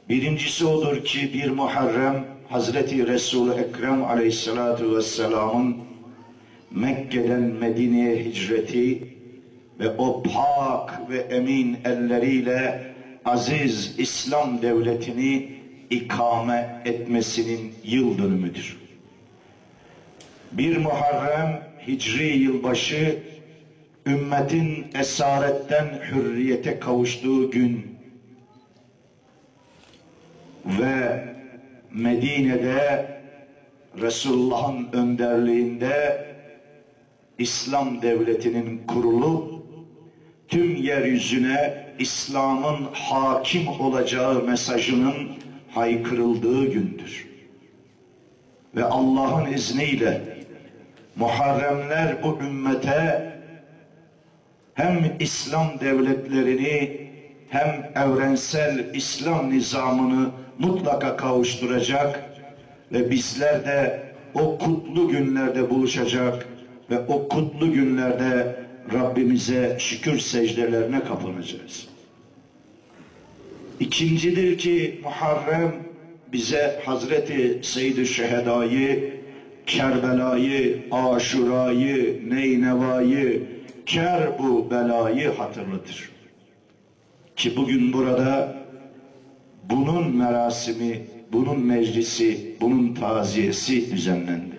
Birincisi odur ki bir Muharrem Hazreti Resul-i Ekrem Aleyhisselatü Vesselam'ın Mekke'den Medine'ye hicreti ve o pak ve emin elleriyle aziz İslam devletini ikame etmesinin yıl dönümüdür. Bir Muharrem Hicri yılbaşı ümmetin esaretten hürriyete kavuştuğu gün ve Medine'de Resulullah'ın önderliğinde İslam devletinin kurulup tüm yeryüzüne İslam'ın hakim olacağı mesajının haykırıldığı gündür. Ve Allah'ın izniyle Muharremler bu ümmete hem İslam devletlerini hem evrensel İslam nizamını mutlaka kavuşturacak ve bizler de o kutlu günlerde buluşacak ve o kutlu günlerde Rabbimize şükür secdelerine kapanacağız. İkincidir ki Muharrem bize Hazreti Seyyid-i Şeheda'yı, Kerbela'yı, Aşura'yı, Neyneva'yı, Kerbu belayı hatırlatır. Ki bugün burada bunun merasimi, bunun meclisi, bunun taziyesi düzenlendi.